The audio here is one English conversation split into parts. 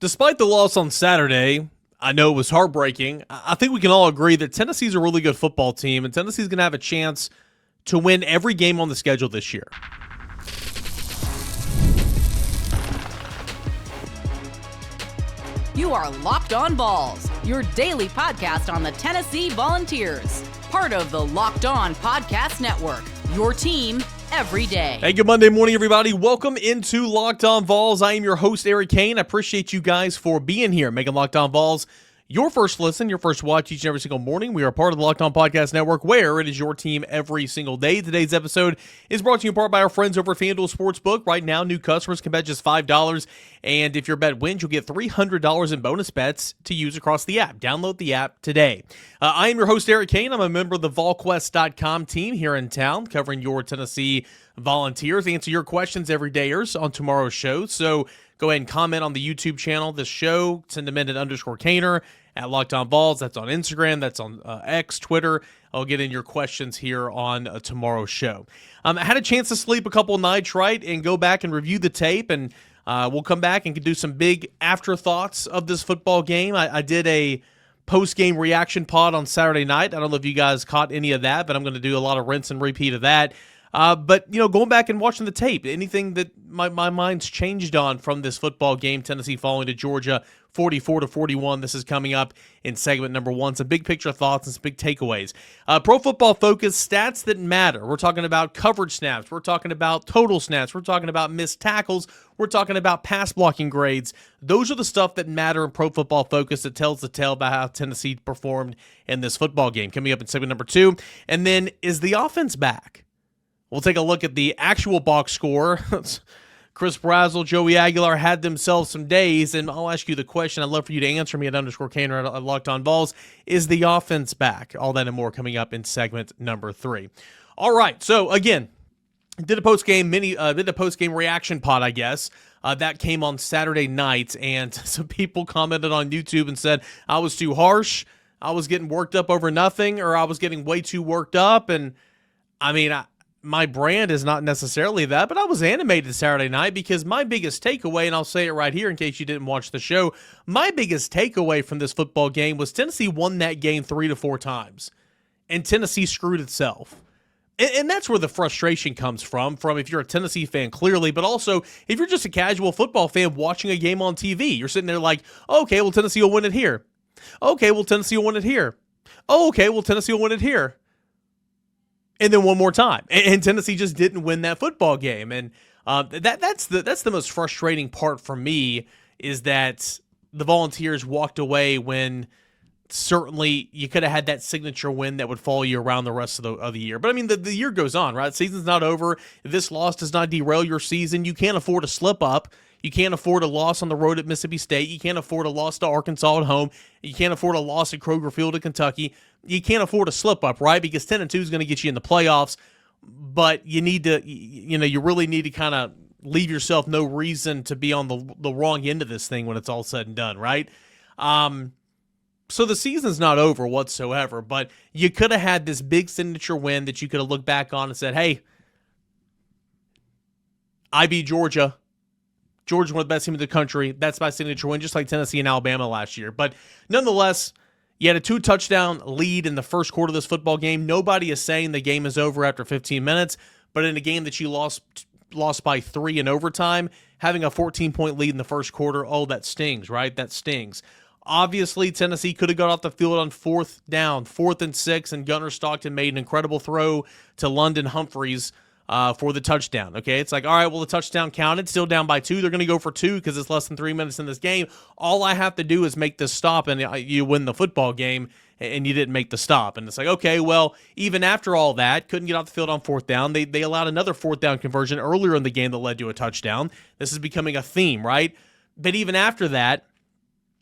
Despite the loss on Saturday, I know it was heartbreaking. I think we can all agree that Tennessee's a really good football team, and Tennessee's going to have a chance to win every game on the schedule this year. You are Locked On Vols, your daily podcast on the Tennessee Volunteers. Part of the Locked On Podcast Network, your team every day. Hey, good Monday morning, everybody. Welcome into Locked On Vols. I am your host, Cain. I appreciate you guys for being here, making Locked On Vols your first listen, your first watch each and every single morning. We are part of the Locked On Podcast Network, where it is your team every single day. Today's episode is brought to you in part by our friends over at FanDuel Sportsbook. Right now, new customers can bet just $5, and if your bet wins, you'll get $300 in bonus bets to use across the app. Download the app today. I am your host, Cain. I'm a member of the VolQuest.com team here in town, covering your Tennessee Volunteers. Answer your questions every dayers on tomorrow's show. So go ahead and comment on the YouTube channel, this show. Send them in at _Cainer at Locked On Vols. That's on Instagram. That's on X, Twitter. I'll get in your questions here on tomorrow's show. I had a chance to sleep a couple nights, right, and go back and review the tape, and we'll come back and do some big afterthoughts of this football game. I did a post-game reaction pod on Saturday night. I don't know if you guys caught any of that, but I'm going to do a lot of rinse and repeat of that. But, going back and watching the tape, anything that my mind's changed on from this football game, Tennessee falling to Georgia 44-41. This is coming up in segment number 1. Some big picture thoughts and some big takeaways. Pro Football Focus, stats that matter. We're talking about coverage snaps. We're talking about total snaps. We're talking about missed tackles. We're talking about pass blocking grades. Those are the stuff that matter in Pro Football Focus that tells the tale about how Tennessee performed in this football game. Coming up in segment number 2. And then, is the offense back? We'll take a look at the actual box score. Chris Brazzell, Joey Aguilar had themselves some days, and I'll ask you the question. I'd love for you to answer me at _Cainer at Locked On Vols. Is the offense back? All that and more coming up in segment number 3. All right, so again, did a post-game reaction pod, I guess. That came on Saturday night, and some people commented on YouTube and said I was too harsh, I was getting worked up over nothing, or I was getting way too worked up. And I mean, my brand is not necessarily that, but I was animated Saturday night because my biggest takeaway, and I'll say it right here in case you didn't watch the show, my biggest takeaway from this football game was Tennessee won that game 3 to 4 times, and Tennessee screwed itself. And that's where the frustration comes from if you're a Tennessee fan, clearly, but also if you're just a casual football fan watching a game on TV. You're sitting there like, okay, well, Tennessee will win it here. Okay, well, Tennessee will win it here. Oh, okay, well, Tennessee will win it here. And then one more time, and Tennessee just didn't win that football game, and that's the most frustrating part for me, is that the Volunteers walked away when certainly you could have had that signature win that would follow you around the rest of the year. But I mean, the year goes on, right? The season's not over. If this loss does not derail your season, you can't afford to slip up. You can't afford a loss on the road at Mississippi State. You can't afford a loss to Arkansas at home. You can't afford a loss at Kroger Field at Kentucky. You can't afford a slip up, right? Because 10-2 is going to get you in the playoffs, but you need to, you really need to kind of leave yourself no reason to be on the wrong end of this thing when it's all said and done, right? So the season's not over whatsoever, but you could have had this big signature win that you could have looked back on and said, hey, I beat Georgia. Georgia's one of the best teams in the country. That's my signature win, just like Tennessee and Alabama last year. But nonetheless, you had a 2-touchdown lead in the first quarter of this football game. Nobody is saying the game is over after 15 minutes, but in a game that you lost by 3 in overtime, having a 14-point lead in the first quarter, oh, that stings, right? That stings. Obviously, Tennessee could have got off the field on 4th down, 4th and 6, and Gunnar Stockton made an incredible throw to London Humphreys for the touchdown. Okay, it's like, all right, well, the touchdown counted, still down by 2. They're going to go for 2 because it's less than 3 minutes in this game. All I have to do is make this stop, and you win the football game, and you didn't make the stop. And it's like, okay, well, even after all that, couldn't get off the field on 4th down. They allowed another 4th down conversion earlier in the game that led to a touchdown. This is becoming a theme, right? But even after that,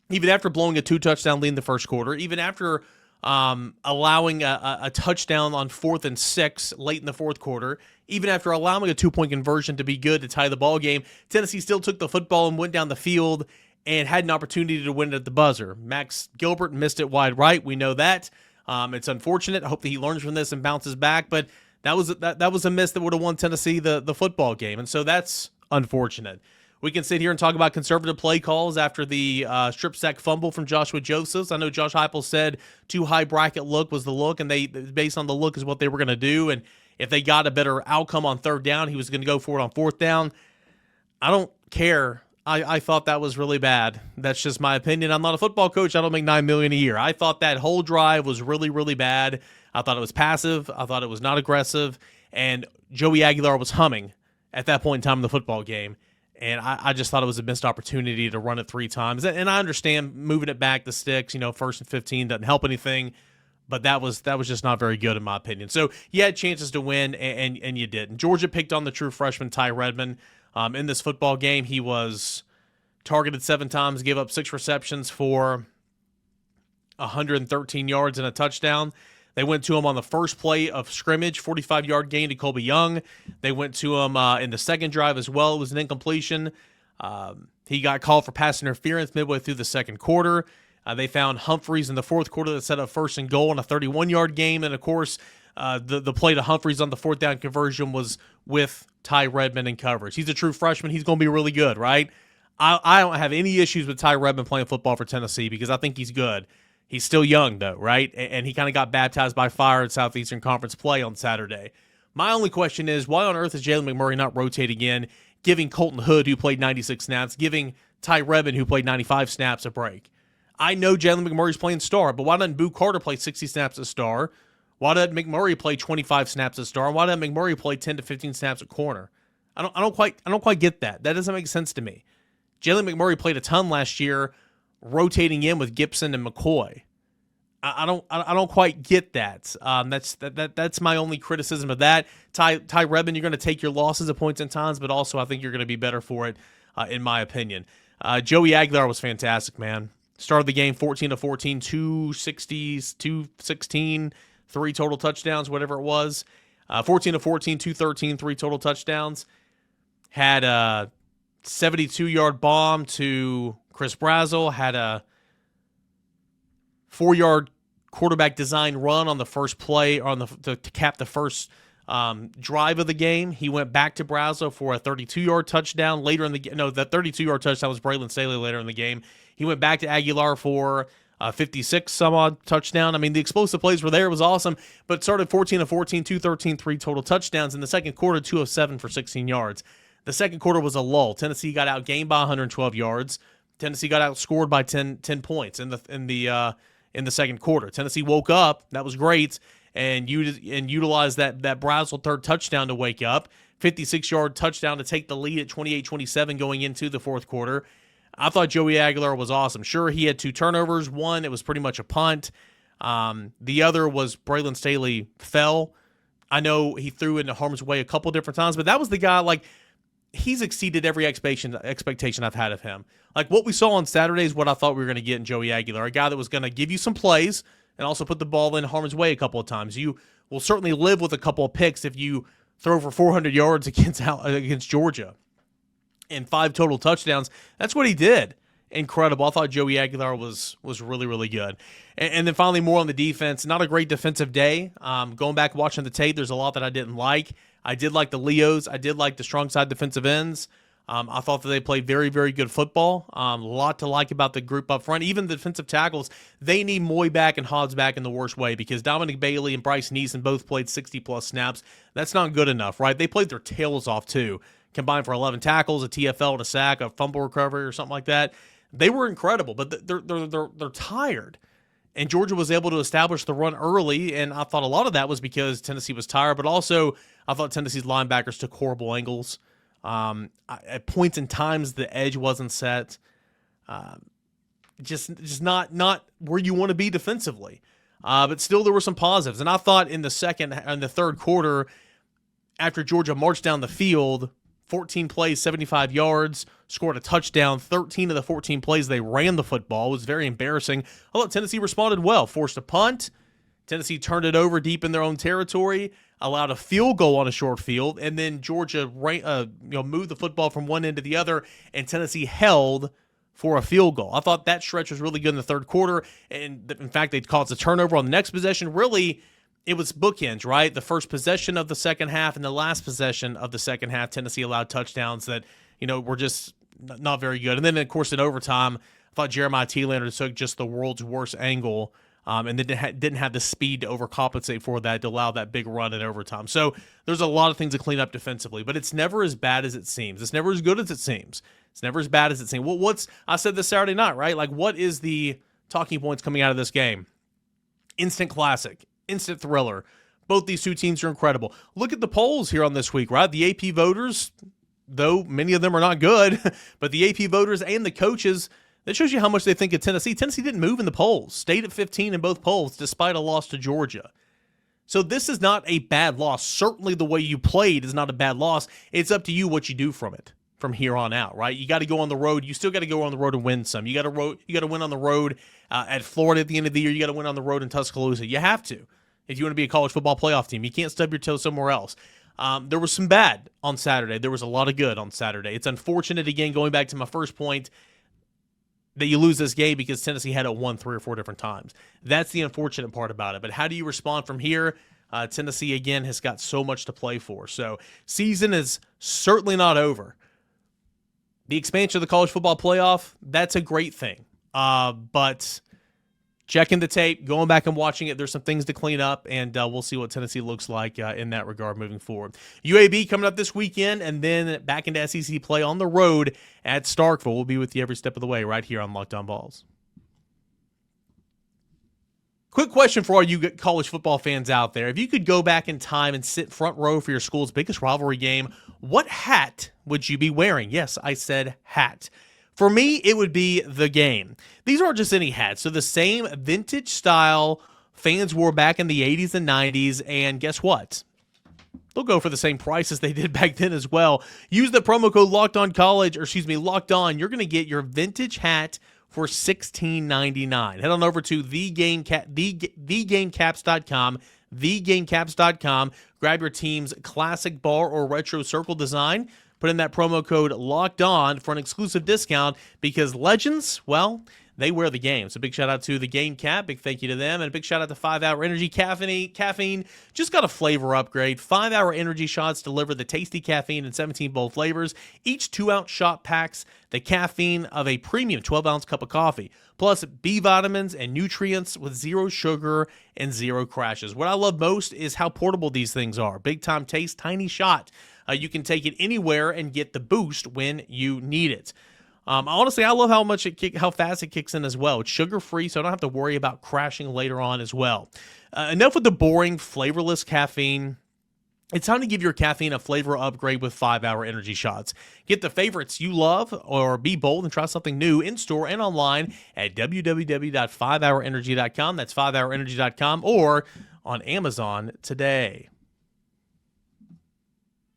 even after blowing a 2-touchdown lead in the first quarter, even after allowing a touchdown on 4th and 6 late in the fourth quarter, even after allowing a 2-point conversion to be good to tie the ball game, Tennessee still took the football and went down the field and had an opportunity to win it at the buzzer. Max Gilbert missed it wide right. We know that. It's unfortunate. I hope that he learns from this and bounces back, but that was a miss that would have won Tennessee the football game, and so that's unfortunate. We can sit here and talk about conservative play calls after the strip sack fumble from Joshua Josephs. I know Josh Heupel said too high bracket look was the look, and they based on the look is what they were going to do. And if they got a better outcome on third down, he was going to go for it on fourth down. I don't care. I thought that was really bad. That's just my opinion. I'm not a football coach. I don't make $9 million a year. I thought that whole drive was really, really bad. I thought it was passive. I thought it was not aggressive. And Joey Aguilar was humming at that point in time in the football game. And I just thought it was a missed opportunity to run it 3 times. And I understand moving it back the sticks, 1st and 15 doesn't help anything. But that was just not very good in my opinion. So you had chances to win, and you didn't. Georgia picked on the true freshman Ty Redmond. In this football game, he was targeted 7 times, gave up 6 receptions for 113 yards and a touchdown. They went to him on the first play of scrimmage, 45-yard gain to Colby Young. They went to him in the second drive as well. It was an incompletion. He got called for pass interference midway through the second quarter. They found Humphreys in the fourth quarter that set up 1st and goal on a 31-yard game. And, of course, the play to Humphreys on the 4th down conversion was with Ty Redmond in coverage. He's a true freshman. He's going to be really good, right? I don't have any issues with Ty Redmond playing football for Tennessee because I think he's good. He's still young, though, right? And he kind of got baptized by fire in Southeastern Conference play on Saturday. My only question is, why on earth is Jalen McMurray not rotating in, giving Colton Hood, who played 96 snaps, giving Ty Redmond, who played 95 snaps, a break? I know Jalen McMurray's playing star, but why doesn't Boo Carter play 60 snaps as star? Why doesn't McMurray play 25 snaps as star? And why doesn't McMurray play 10 to 15 snaps at corner? I don't quite get that. That doesn't make sense to me. Jalen McMurray played a ton last year, rotating in with Gibson and McCoy. I don't quite get that. That's my only criticism of that. Ty Redmond, you're going to take your losses at points and times, but also I think you're going to be better for it, in my opinion. Joey Aguilar was fantastic, man. Started the game 14-14, 260s, 216, 3 total touchdowns, whatever it was. 14-14, 213, 3 total touchdowns. Had a 72-yard bomb to Chris Brazzell. Had a 4-yard quarterback design run on the first play, or on to cap the first drive of the game. He went back to Brazzell for a 32-yard touchdown later in the game. No, that 32-yard touchdown was Braylon Staley later in the game. He went back to Aguilar for a 56-some-odd touchdown. I mean, the explosive plays were there. It was awesome, but started 14-14, 213, 3 total touchdowns. In the second quarter, 2 of 7 for 16 yards. The second quarter was a lull. Tennessee got outgained by 112 yards. Tennessee got outscored by 10 points in the second quarter. Tennessee woke up. That was great, and utilized that Brazzell third touchdown to wake up. 56-yard touchdown to take the lead at 28-27 going into the fourth quarter. I thought Joey Aguilar was awesome. Sure, he had 2 turnovers. One, it was pretty much a punt. The other was Braylon Staley fell. I know he threw into harm's way a couple different times, but that was the guy, like, he's exceeded every expectation I've had of him. Like, what we saw on Saturday is what I thought we were going to get in Joey Aguilar, a guy that was going to give you some plays and also put the ball in harm's way a couple of times. You will certainly live with a couple of picks if you throw for 400 yards against Georgia and 5 total touchdowns. That's what he did. Incredible. I thought Joey Aguilar was really, really good. And then finally, more on the defense. Not a great defensive day. Going back watching the tape, there's a lot that I didn't like. I did like the Leos. I did like the strong side defensive ends. I thought that they played very, very good football. A lot to like about the group up front. Even the defensive tackles, they need Moy back and Hobbs back in the worst way, because Dominic Bailey and Bryce Neeson both played 60-plus snaps. That's not good enough, right? They played their tails off, too. Combined for 11 tackles, a TFL, and a sack, a fumble recovery, or something like that. They were incredible, but they're tired. And Georgia was able to establish the run early, and I thought a lot of that was because Tennessee was tired, but also I thought Tennessee's linebackers took horrible angles. At points and times, the edge wasn't set. Just not where you want to be defensively. But still, there were some positives. And I thought in the third quarter, after Georgia marched down the field, 14 plays, 75 yards, scored a touchdown. 13 of the 14 plays, they ran the football. It was very embarrassing. I thought Tennessee responded well. Forced a punt. Tennessee turned it over deep in their own territory, allowed a field goal on a short field, and then Georgia moved the football from one end to the other, and Tennessee held for a field goal. I thought that stretch was really good in the third quarter, and in fact, they caused a turnover on the next possession. Really, it was bookends, right? The first possession of the second half and the last possession of the second half, Tennessee allowed touchdowns that, were just not very good. And then, of course, in overtime, I thought Jeremiah Thielander took just the world's worst angle and then didn't have the speed to overcompensate for that to allow that big run in overtime. So there's a lot of things to clean up defensively, but it's never as bad as it seems. It's never as good as it seems. It's never as bad as it seems. Well, I said this Saturday night, right? Like, what is the talking points coming out of this game? Instant classic, instant thriller. Both these two teams are incredible. Look at the polls here on this week, right? The AP voters, though many of them are not good, but the AP voters and the coaches, that shows you how much they think of Tennessee. Tennessee didn't move in the polls, stayed at 15 in both polls despite a loss to Georgia. So this is not a bad loss. Certainly the way you played is not a bad loss. It's up to you what you do from it from here on out, right? You got to go on the road. You still got to go on the road and win some. You got to win on the road at Florida at the end of the year. You got to win on the road in Tuscaloosa. You have to if you want to be a college football playoff team. You can't stub your toe somewhere else. There was some bad on Saturday. There was a lot of good on Saturday. It's unfortunate, again, going back to my first point, that you lose this game because Tennessee had it won 3 or 4 different times. That's the unfortunate part about it. But how do you respond from here? Tennessee, again, has got so much to play for. So season is certainly not over. The expansion of the college football playoff, that's a great thing. But checking the tape, going back and watching it, there's some things to clean up, and we'll see what Tennessee looks like in that regard moving forward. UAB coming up this weekend, and then back into SEC play on the road at Starkville. We'll be with you every step of the way right here on Locked On Vols. Quick question for all you college football fans out there. If you could go back in time and sit front row for your school's biggest rivalry game, what hat would you be wearing? Yes, I said hat. For me, it would be the Game. These aren't just any hats. So the same vintage style fans wore back in the 80s and 90s, and guess what? They'll go for the same price as they did back then as well. Use the promo code Locked On. You're going to get your vintage hat for $16.99. Head on over to thegamecaps.com, thegamecaps.com. Grab your team's classic bar or retro circle design. Put in that promo code Locked On for an exclusive discount because legends, well, they wear the game. So big shout out to the Game Cap. Big thank you to them. And a big shout out to 5 Hour Energy. Caffeine just got a flavor upgrade. 5 Hour Energy shots deliver the tasty caffeine in 17 bold flavors. Each 2-ounce shot packs the caffeine of a premium 12-ounce cup of coffee. Plus B vitamins and nutrients with 0 sugar and 0 crashes. What I love most is how portable these things are. Big time taste, tiny shot. You can take it anywhere and get the boost when you need it. Honestly, I love how fast it kicks in as well. It's sugar-free, so I don't have to worry about crashing later on as well. Enough with the boring, flavorless caffeine. It's time to give your caffeine a flavor upgrade with 5 Hour Energy shots. Get the favorites you love or be bold and try something new in-store and online at www.5hourenergy.com. That's 5hourenergy.com or on Amazon today.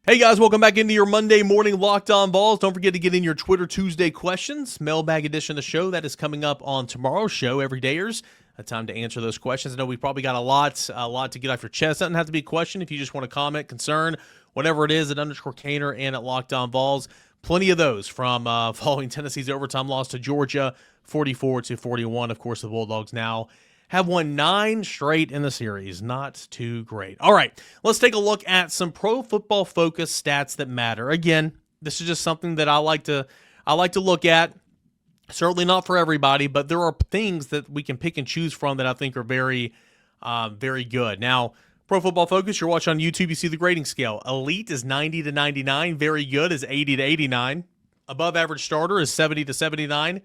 Hey guys, welcome back into your Monday morning Locked On Vols. Don't forget to get in your Twitter Tuesday questions. Mailbag edition of the show that is coming up on tomorrow's show. Everydayers, a time to answer those questions. I know we've probably got a lot to get off your chest. Doesn't have to be a question. If you just want to comment, concern, whatever it is, at _Cainer and at Locked On Vols. Plenty of those from following Tennessee's overtime loss to Georgia, 44-41. Of course, the Bulldogs now have won 9 straight in the series. Not too great. All right, let's take a look at some Pro Football Focus stats that matter. Again, this is just something that I like to look at. Certainly not for everybody, but there are things that we can pick and choose from that I think are very, very good. Now, Pro Football Focus, you're watching on YouTube, you see the grading scale. Elite is 90 to 99. Very good is 80 to 89. Above average starter is 70 to 79.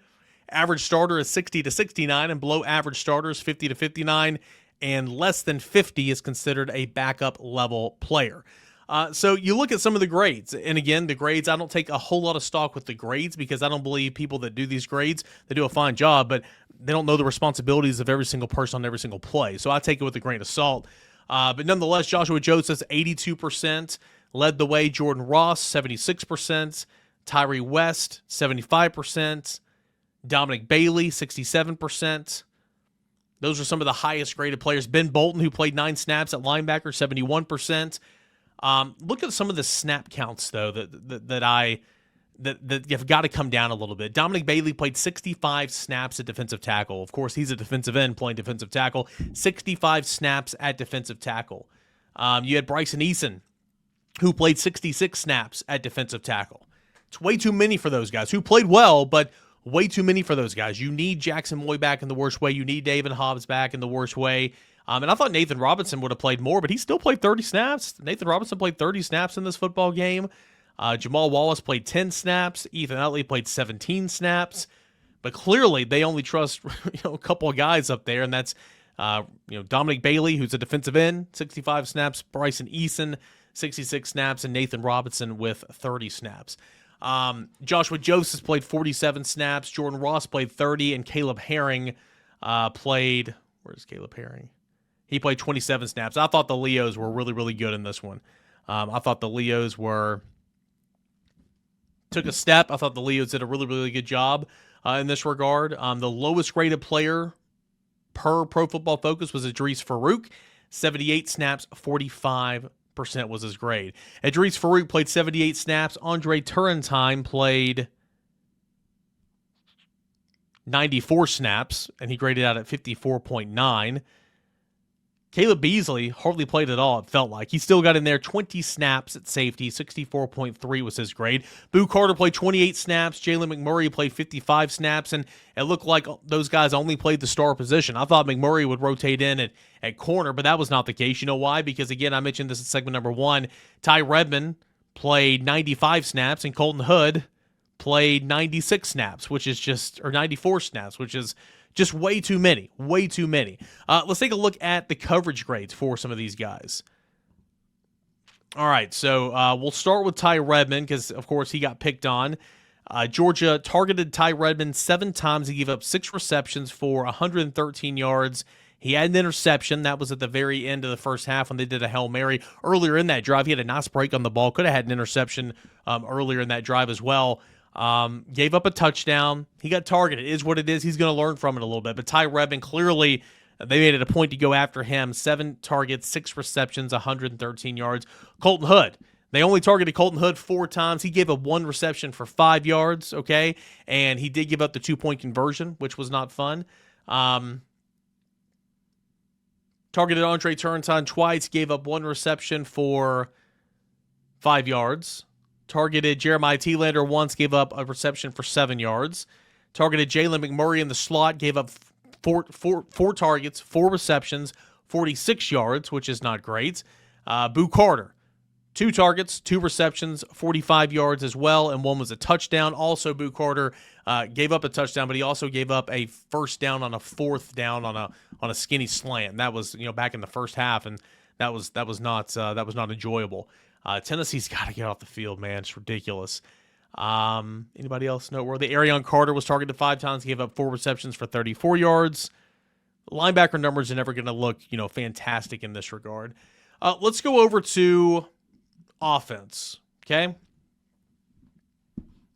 Average starter is 60 to 69, and below average starter is 50 to 59, and less than 50 is considered a backup level player. So you look at some of the grades, and again, the grades, I don't take a whole lot of stock with the grades because I don't believe people that do these grades, they do a fine job, but they don't know the responsibilities of every single person on every single play. So I take it with a grain of salt. But nonetheless, Joshua Josephs, 82%, led the way. Jordan Ross, 76%, Tyree West, 75%, Dominic Bailey, 67%. Those are some of the highest graded players. Ben Bolton, who played 9 snaps at linebacker, 71%. Look at some of the snap counts, though, that you've got to come down a little bit. Dominic Bailey played 65 snaps at defensive tackle. Of course, he's a defensive end playing defensive tackle. 65 snaps at defensive tackle. You had Bryson Eason, who played 66 snaps at defensive tackle. It's way too many for those guys who played well, but way too many for those guys. You need Jackson Moy back in the worst way. You need David Hobbs back in the worst way. And I thought Nathan Robinson would have played more, but he still played 30 snaps. Nathan Robinson played 30 snaps in this football game. Jamal Wallace played 10 snaps. Ethan Utley played 17 snaps. But clearly, they only trust a couple of guys up there, and that's Dominic Bailey, who's a defensive end, 65 snaps. Bryson Eason, 66 snaps, and Nathan Robinson with 30 snaps. Joshua Josephs played 47 snaps. Jordan Ross played 30, and Caleb Herring played. Where's Caleb Herring? He played 27 snaps. I thought the Leos were really, really good in this one. I thought the Leos took a step. I thought the Leos did a really, really good job in this regard. The lowest graded player per Pro Football Focus was Idris Farouk. 78 snaps, 45% was his grade. Idris Farouk played 78 snaps. Andre Turrentine played 94 snaps, and he graded out at 54.9. Caleb Beasley hardly played at all, it felt like. He still got in there 20 snaps at safety. 64.3 was his grade. Boo Carter played 28 snaps. Jalen McMurray played 55 snaps, and it looked like those guys only played the star position. I thought McMurray would rotate in at corner, but that was not the case. You know why? Because, again, I mentioned this in segment number 1. Ty Redmond played 95 snaps, and Colton Hood played 96 snaps, or 94 snaps, which is just way too many. Way too many. Let's take a look at the coverage grades for some of these guys. All right, so we'll start with Ty Redmond because, of course, he got picked on. Georgia targeted Ty Redmond 7 times. He gave up 6 receptions for 113 yards. He had an interception. That was at the very end of the first half when they did a Hail Mary. Earlier in that drive, he had a nice break on the ball. Could have had an interception earlier in that drive as well. Gave up a touchdown. He got targeted. It is what it is. He's going to learn from it a little bit. But Ty Redmond, clearly, they made it a point to go after him. 7 targets, 6 receptions, 113 yards. Colton Hood. They only targeted Colton Hood 4 times. He gave up 1 reception for 5 yards, okay? And he did give up the 2-point conversion, which was not fun. Targeted Andre Turrentine twice. Gave up 1 reception for 5 yards. Targeted Jeremiah Thielander once, gave up a reception for 7 yards. Targeted Jalen McMurray in the slot, gave up four targets, 4 receptions, 46 yards, which is not great. Boo Carter, 2 targets, 2 receptions, 45 yards as well, and 1 was a touchdown. Also, Boo Carter gave up a touchdown, but he also gave up a first down on a 4th down on a skinny slant. That was back in the first half, and that was not enjoyable. Tennessee's got to get off the field, man. It's ridiculous. Anybody else noteworthy? Arion Carter was targeted 5 times. He gave up 4 receptions for 34 yards. Linebacker numbers are never going to look, fantastic in this regard. Let's go over to offense, okay?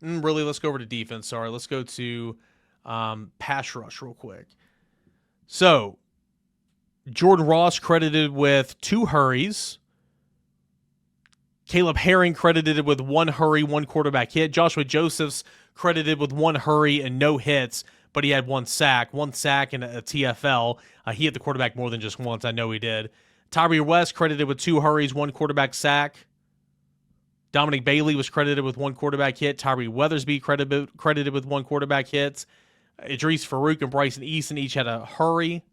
Really, let's go over to defense. Sorry, let's go to pass rush real quick. So, Jordan Ross credited with 2 hurries. Caleb Herring credited with 1 hurry, 1 quarterback hit. Joshua Josephs credited with 1 hurry and no hits, but he had 1 sack. 1 sack and a TFL. He hit the quarterback more than just once. I know he did. Tyree West credited with 2 hurries, 1 quarterback sack. Dominic Bailey was credited with 1 quarterback hit. Tyree Weathersby credited with 1 quarterback hit. Idris Farouk and Bryson Eason each had a hurry.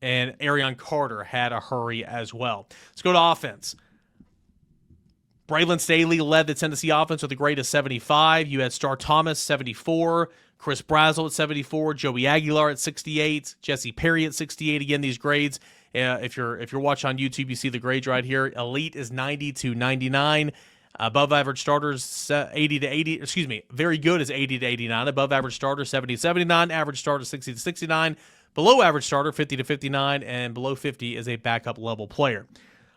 And Arion Carter had a hurry as well. Let's go to offense. Braylon Staley led the Tennessee offense with a grade of 75. You had Star Thomas, 74. Chris Brazzell at 74. Joey Aguilar at 68. Jesse Perry at 68. Again, these grades, if you're watching on YouTube, you see the grades right here. Elite is 90 to 99. Above average starters, 80 to 80. Excuse me, very good is 80 to 89. Above average starter, 70 to 79. Average starter, 60 to 69. Below average starter, 50 to 59. And below 50 is a backup level player.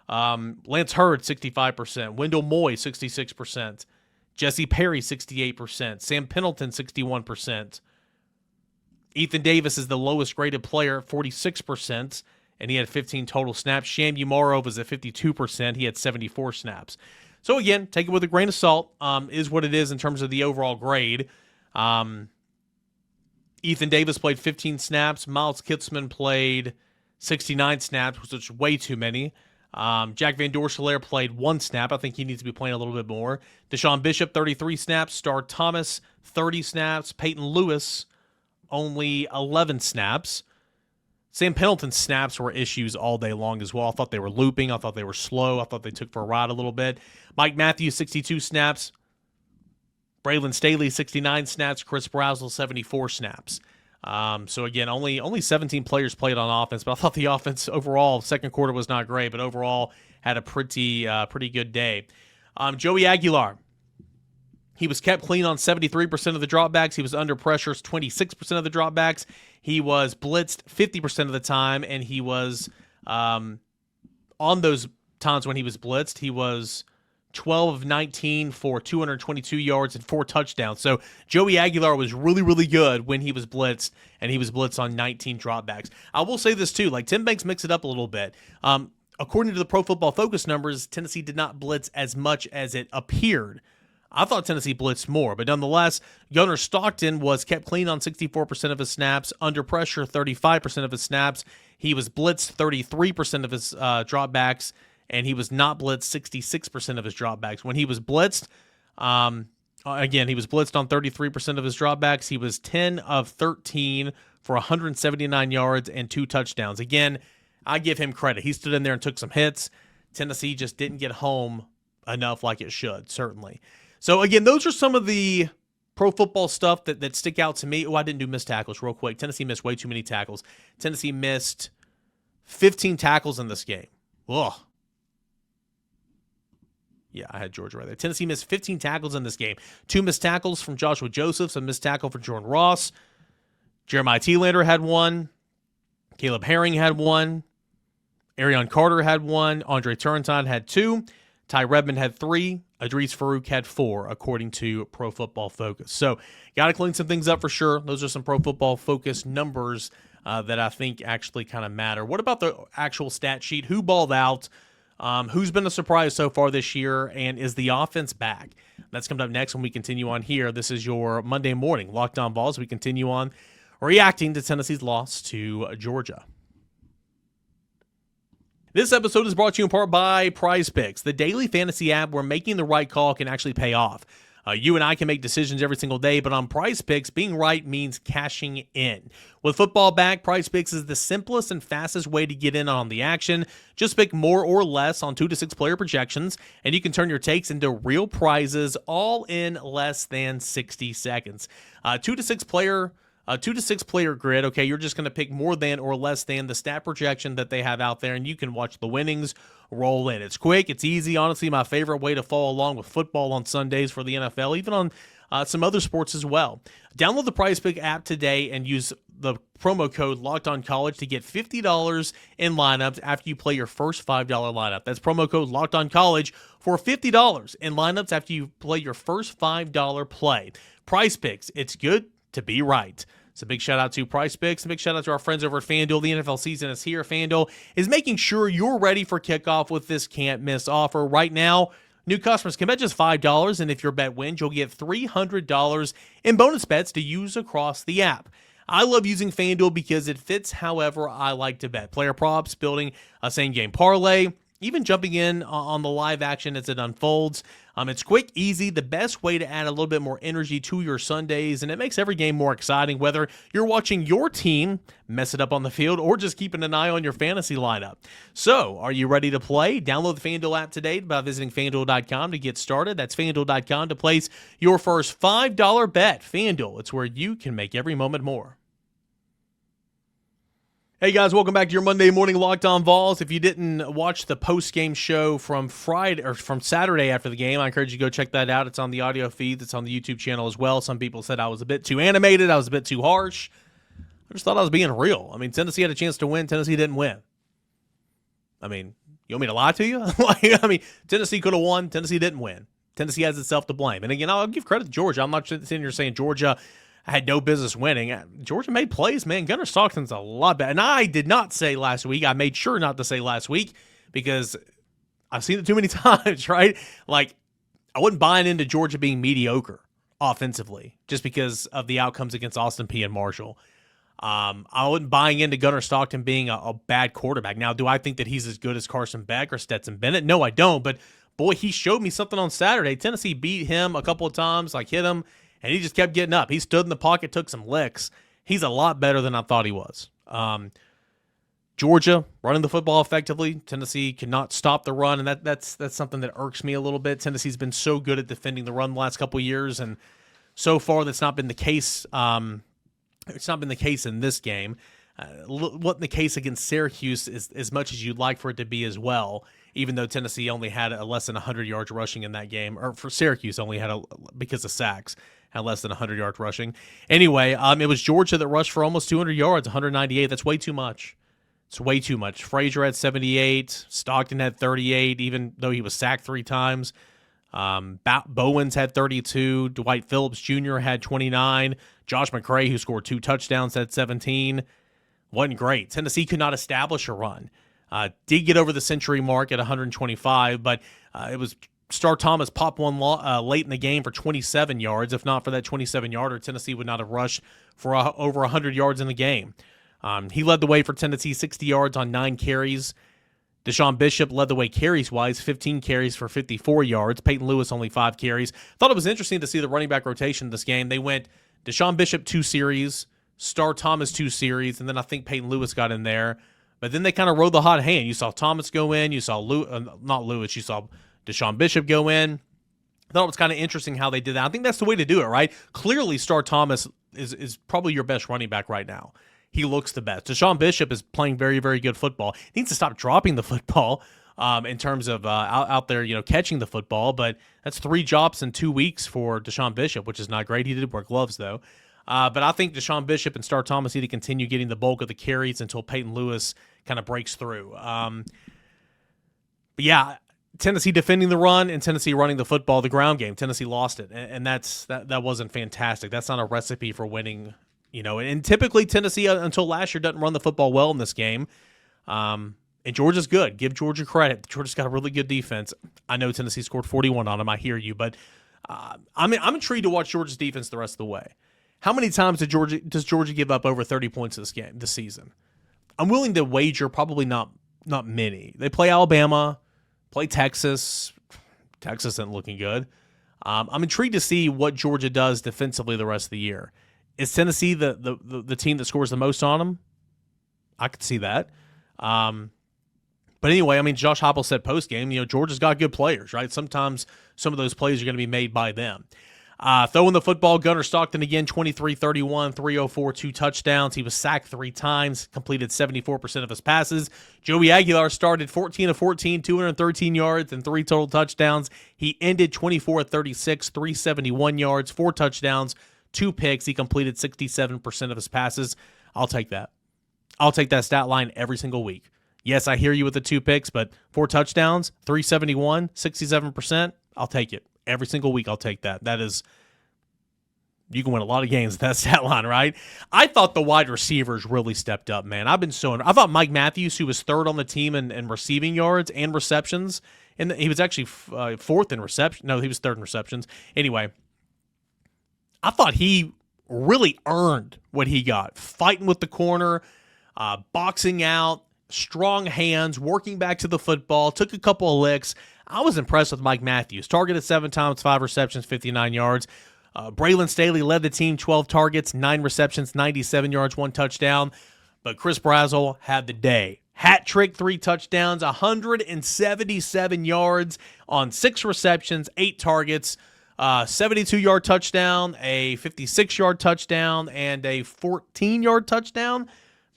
Lance Hurd, 65%. Wendell Moy, 66%. Jesse Perry, 68%. Sam Pendleton, 61%. Ethan Davis is the lowest graded player at 46%, and he had 15 total snaps. Sham Umarov was at 52%. He had 74 snaps. So, again, take it with a grain of salt. Is what it is in terms of the overall grade. Ethan Davis played 15 snaps. Miles Kitzman played 69 snaps, which is way too many. Jack Van Dorselaer played 1 snap. I think he needs to be playing a little bit more. Deshaun Bishop, 33 snaps. Star Thomas, 30 snaps. Peyton Lewis, only 11 snaps. Sam Pendleton's snaps were issues all day long as well. I thought they were looping. I thought they were slow. I thought they took for a ride a little bit. Mike Matthews, 62 snaps. Braylon Staley, 69 snaps. Chris Brazzell, 74 snaps. So again, only 17 players played on offense, but I thought the offense overall, second quarter was not great, but overall had a pretty good day. Joey Aguilar, he was kept clean on 73% of the dropbacks. He was under pressure 26% of the dropbacks. He was blitzed 50% of the time, and he was on those times when he was blitzed, he was 12 of 19 for 222 yards and 4 touchdowns. So Joey Aguilar was really, really good when he was blitzed, and he was blitzed on 19 dropbacks. I will say this too, like Tim Banks mixed it up a little bit. According to the Pro Football Focus numbers, Tennessee did not blitz as much as it appeared. I thought Tennessee blitzed more, but nonetheless, Gunnar Stockton was kept clean on 64% of his snaps, under pressure 35% of his snaps. He was blitzed 33% of his dropbacks, and he was not blitzed 66% of his dropbacks. When he was blitzed, again, he was blitzed on 33% of his dropbacks. He was 10 of 13 for 179 yards and 2 touchdowns. Again, I give him credit. He stood in there and took some hits. Tennessee just didn't get home enough like it should, certainly. So, again, those are some of the pro football stuff that stick out to me. Oh, I didn't do missed tackles real quick. Tennessee missed way too many tackles. Tennessee missed 15 tackles in this game. Ugh. Yeah, I had Georgia right there. Tennessee missed 15 tackles in this game. 2 missed tackles from Joshua Josephs, a missed tackle for Jordan Ross. Jeremiah Thielander had 1. Caleb Herring had 1. Arion Carter had 1. Andre Turrentine had 2. Ty Redmond had 3. Idris Farouk had 4, according to Pro Football Focus. So, got to clean some things up for sure. Those are some Pro Football Focus numbers that I think actually kind of matter. What about the actual stat sheet? Who balled out? Who's been a surprise so far this year, and is the offense back? That's coming up next when we continue on here. This is your Monday morning Locked On Vols. We continue on reacting to Tennessee's loss to Georgia. This episode is brought to you in part by Prize Picks, the daily fantasy app where making the right call can actually pay off. You and I can make decisions every single day, but on Prize Picks, being right means cashing in. With football back, Prize Picks is the simplest and fastest way to get in on the action. Just pick more or less on 2 to 6 player projections, and you can turn your takes into real prizes all in less than 60 seconds. 2 to 6 player grid, okay, you're just going to pick more than or less than the stat projection that they have out there, and you can watch the winnings roll in. It's quick, it's easy. Honestly, my favorite way to follow along with football on Sundays for the NFL, even on some other sports as well. Download the PrizePick app today and use the promo code LOCKEDONCollege to get $50 in lineups after you play your first $5 lineup. That's promo code LOCKEDONCollege for $50 in lineups after you play your first $5 play. PrizePicks, it's good to be right. So big shout out to Prize Picks, and big shout out to our friends over at FanDuel. The NFL season is here. FanDuel is making sure you're ready for kickoff with this can't miss offer. Right now, new customers can bet just $5, and if your bet wins, you'll get $300 in bonus bets to use across the app. I love using FanDuel because it fits however I like to bet. Player props, building a same-game parlay, even jumping in on the live action as it unfolds. It's quick, easy, the best way to add a little bit more energy to your Sundays, and it makes every game more exciting, whether you're watching your team mess it up on the field or just keeping an eye on your fantasy lineup. So, are you ready to play? Download the FanDuel app today by visiting FanDuel.com to get started. That's FanDuel.com to place your first $5 bet. FanDuel, it's where you can make every moment more. Hey guys, welcome back to your Monday morning Locked On Vols. If you didn't watch the post-game show from Saturday after the game, I encourage you to go check that out. It's on the audio feed. It's on the YouTube channel as well. Some people said I was a bit too animated. I was a bit too harsh. I just thought I was being real. I mean, Tennessee had a chance to win. Tennessee didn't win. I mean, you want me to lie to you? Tennessee could have won. Tennessee didn't win. Tennessee has itself to blame. And again, I'll give credit to Georgia. I'm not sitting here saying Georgia had no business winning. Georgia made plays, man. Gunnar Stockton's a lot better. And I did not say last week, I made sure not to say last week because I've seen it too many times, right? Like, I wasn't buying into Georgia being mediocre offensively just because of the outcomes against Austin Peay and Marshall. I wasn't buying into Gunnar Stockton being a bad quarterback. Now, do I think that he's as good as Carson Beck or Stetson Bennett? No, I don't. But, boy, he showed me something on Saturday. Tennessee beat him a couple of times, hit him, and he just kept getting up. He stood in the pocket, took some licks. He's a lot better than I thought he was. Georgia running the football effectively. Tennessee cannot stop the run, and that's something that irks me a little bit. Tennessee's been so good at defending the run the last couple of years, and so far that's not been the case. It's not been the case in this game. Wasn't the case against Syracuse as much as you'd like for it to be as well, even though Tennessee only had less than 100 yards rushing in that game, or for Syracuse only had, because of sacks, had less than 100 yards rushing. Anyway, it was Georgia that rushed for almost 200 yards, 198. That's way too much. It's way too much. Frazier had 78. Stockton had 38, even though he was sacked 3 times. Bowens had 32. Dwight Phillips Jr. had 29. Josh McCray, who scored 2 touchdowns, had 17. Wasn't great. Tennessee could not establish a run. Did get over the century mark at 125, but it was Star Thomas popped one late in the game for 27 yards. If not for that 27-yarder, Tennessee would not have rushed for over 100 yards in the game. He led the way for Tennessee, 60 yards on 9 carries. Deshaun Bishop led the way carries-wise, 15 carries for 54 yards. Peyton Lewis only 5 carries. Thought it was interesting to see the running back rotation this game. They went Deshaun Bishop 2 series, Star Thomas 2 series, and then I think Peyton Lewis got in there. But then they kind of rode the hot hand. You saw Thomas go in. You saw you saw Deshaun Bishop go in. I thought it was kind of interesting how they did that. I think that's the way to do it, right? Clearly, Star Thomas is probably your best running back right now. He looks the best. Deshaun Bishop is playing very, very good football. He needs to stop dropping the football in terms of out there, catching the football. But that's 3 drops in 2 weeks for Deshaun Bishop, which is not great. He did wear gloves, though. But I think Deshaun Bishop and Star Thomas need to continue getting the bulk of the carries until Peyton Lewis kind of breaks through. But yeah, Tennessee defending the run and Tennessee running the football, the ground game. Tennessee lost it, and that wasn't fantastic. That's not a recipe for winning. And typically Tennessee, until last year, doesn't run the football well in this game. And Georgia's good. Give Georgia credit. Georgia's got a really good defense. I know Tennessee scored 41 on them. I hear you. But I'm intrigued to watch Georgia's defense the rest of the way. How many times does Georgia give up over 30 points this season? I'm willing to wager probably not many. They play Alabama, play Texas. Texas isn't looking good. I'm intrigued to see what Georgia does defensively the rest of the year. Is Tennessee the team that scores the most on them? I could see that. But anyway, Josh Heupel said post-game, Georgia's got good players, right? Sometimes some of those plays are going to be made by them. Throwing the football, Gunnar Stockton again, 23-31, 304, 2 touchdowns. He was sacked 3 times, completed 74% of his passes. Joey Aguilar started 14 of 14, 213 yards, and 3 total touchdowns. He ended 24-36, 371 yards, 4 touchdowns, 2 picks. He completed 67% of his passes. I'll take that. I'll take that stat line every single week. Yes, I hear you with the 2 picks, but 4 touchdowns, 371, 67%, I'll take it. Every single week I'll take that. That is, you can win a lot of games with that stat line, right? I thought the wide receivers really stepped up, man. I thought Mike Matthews, who was 3rd on the team in receiving yards and receptions, and he was actually 4th in reception. No, he was 3rd in receptions. Anyway, I thought he really earned what he got. Fighting with the corner, boxing out, strong hands, working back to the football, took a couple of licks. I was impressed with Mike Matthews. Targeted 7 times, 5 receptions, 59 yards. Braylon Staley led the team, 12 targets, 9 receptions, 97 yards, 1 touchdown. But Chris Brazzell had the day. Hat trick, 3 touchdowns, 177 yards on 6 receptions, 8 targets. 72-yard touchdown, a 56-yard touchdown, and a 14-yard touchdown.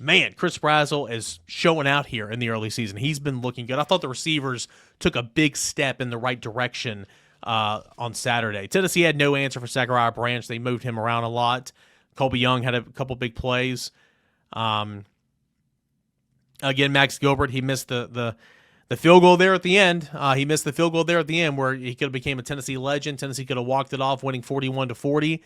Man, Chris Brazzell is showing out here in the early season. He's been looking good. I thought the receivers took a big step in the right direction on Saturday. Tennessee had no answer for Zachariah Branch. They moved him around a lot. Colby Young had a couple big plays. Again, Max Gilbert, he missed the field goal there at the end. He missed the field goal there at the end where he could have became a Tennessee legend. Tennessee could have walked it off, winning 41-40.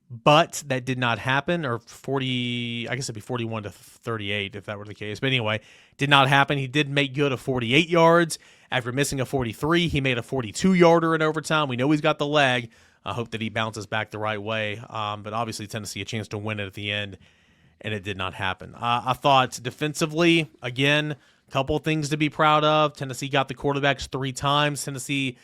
But that did not happen, or 40, I guess it'd be 41-38 if that were the case. But anyway, did not happen. He did make good of 48 yards. After missing a 43, he made a 42-yarder in overtime. We know he's got the leg. I hope that he bounces back the right way. But obviously Tennessee a chance to win it at the end and it did not happen. I thought defensively, again, a couple of things to be proud of. Tennessee got the quarterbacks 3 times. Tennessee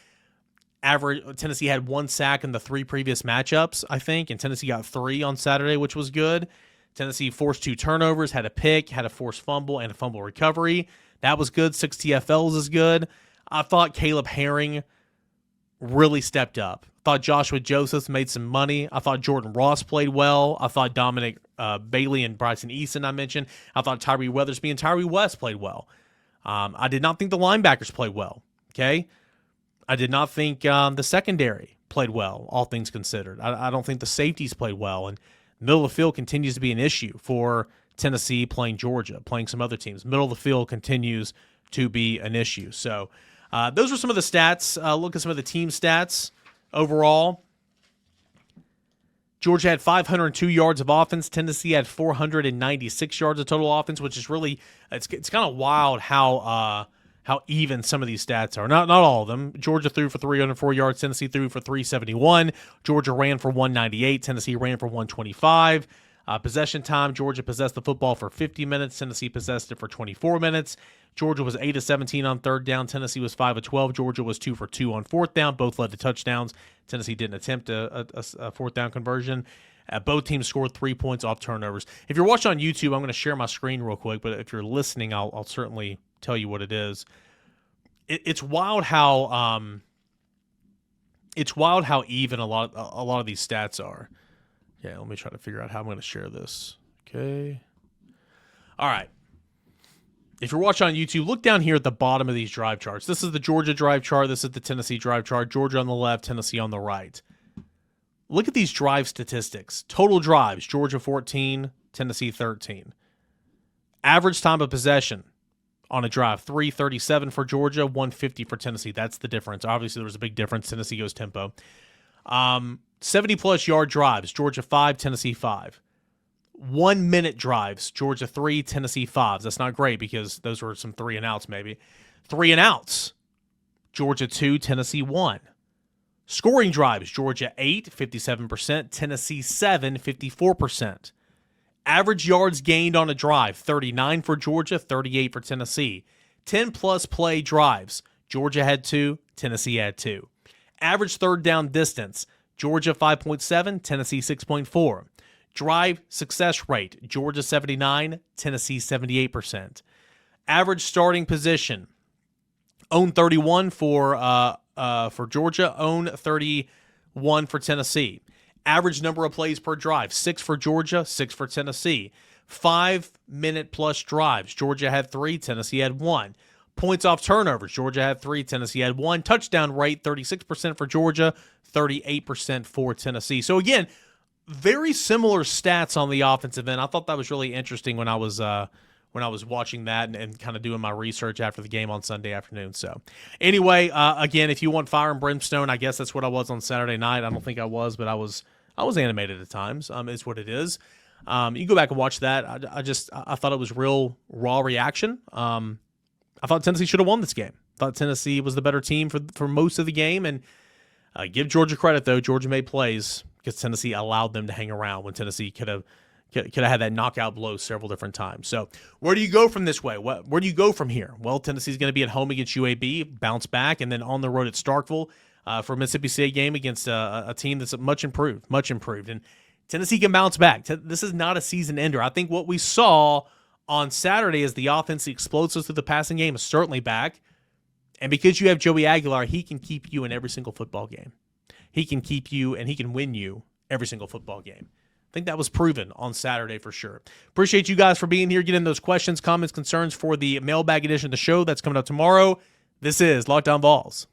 had 1 sack in the 3 previous matchups, I think, and Tennessee got 3 on Saturday, which was good. Tennessee forced 2 turnovers, had a pick, had a forced fumble, and a fumble recovery. That was good. 6 TFLs is good. I thought Caleb Herring really stepped up. I thought Joshua Joseph made some money. I thought Jordan Ross played well. I thought Dominic Bailey and Bryson Easton I mentioned. I thought Tyree Weathersby and Tyree West played well. I did not think the linebackers played well. Okay, I did not think the secondary played well, all things considered. I don't think the safeties played well. And middle of the field continues to be an issue for Tennessee playing Georgia, playing some other teams. Middle of the field continues to be an issue. So those were some of the stats. Look at some of the team stats overall. Georgia had 502 yards of offense. Tennessee had 496 yards of total offense, which is really it's kind of wild how even some of these stats are. Not all of them. Georgia threw for 304 yards. Tennessee threw for 371. Georgia ran for 198. Tennessee ran for 125. Possession time, Georgia possessed the football for 50 minutes. Tennessee possessed it for 24 minutes. Georgia was 8 of 17 on third down. Tennessee was 5 of 12. Georgia was 2 for 2 on fourth down. Both led to touchdowns. Tennessee didn't attempt a fourth down conversion. Both teams scored 3 points off turnovers. If you're watching on YouTube, I'm going to share my screen real quick, but if you're listening, I'll certainly tell you what it is. It's wild how even a lot of these stats are. Yeah, let me try to figure out how I'm going to share this. Okay. All right. If you're watching on YouTube, look down here at the bottom of these drive charts. This is the Georgia drive chart. This is the Tennessee drive chart. Georgia on the left, Tennessee on the right. Look at these drive statistics. Total drives, Georgia 14, Tennessee 13. Average time of possession on a drive, 337 for Georgia, 150 for Tennessee. That's the difference. Obviously, there was a big difference. Tennessee goes tempo. 70-plus yard drives, Georgia 5, Tennessee 5. 1 minute drives, Georgia 3, Tennessee 5. That's not great because those were some 3 and outs maybe. 3 and outs, Georgia 2, Tennessee 1. Scoring drives, Georgia 8, 57%, Tennessee 7, 54%. Average yards gained on a drive, 39 for Georgia, 38 for Tennessee. 10-plus play drives, Georgia had 2, Tennessee had 2. Average third down distance, Georgia 5.7, Tennessee 6.4. Drive success rate, Georgia 79, Tennessee 78%. Average starting position, own 31 for Georgia, own 31 for Tennessee. Average number of plays per drive, 6 for Georgia, 6 for Tennessee. 5-minute-plus drives, Georgia had 3, Tennessee had 1. Points off turnovers, Georgia had 3, Tennessee had 1. Touchdown rate, 36% for Georgia, 38% for Tennessee. So again, very similar stats on the offensive end. I thought that was really interesting when I was watching that and kind of doing my research after the game on Sunday afternoon. So anyway, again, if you want fire and brimstone, I guess that's what I was on Saturday night. I don't think I was, but I was animated at times. Is what it is. You can go back and watch that. I thought it was real raw reaction. I thought Tennessee should have won this game. I thought Tennessee was the better team for most of the game. And give Georgia credit, though. Georgia made plays because Tennessee allowed them to hang around when Tennessee could have had that knockout blow several different times. So where do you go from this way? Where do you go from here? Well, Tennessee's going to be at home against UAB, bounce back, and then on the road at Starkville for a Mississippi State game against a team that's much improved. And Tennessee can bounce back. This is not a season ender. I think what we saw on Saturday is the offense, the explosives through the passing game is certainly back. And because you have Joey Aguilar, he can keep you in every single football game. He can keep you and he can win you every single football game. I think that was proven on Saturday for sure. Appreciate you guys for being here, getting those questions, comments, concerns for the mailbag edition of the show that's coming up tomorrow. This is Locked On Vols.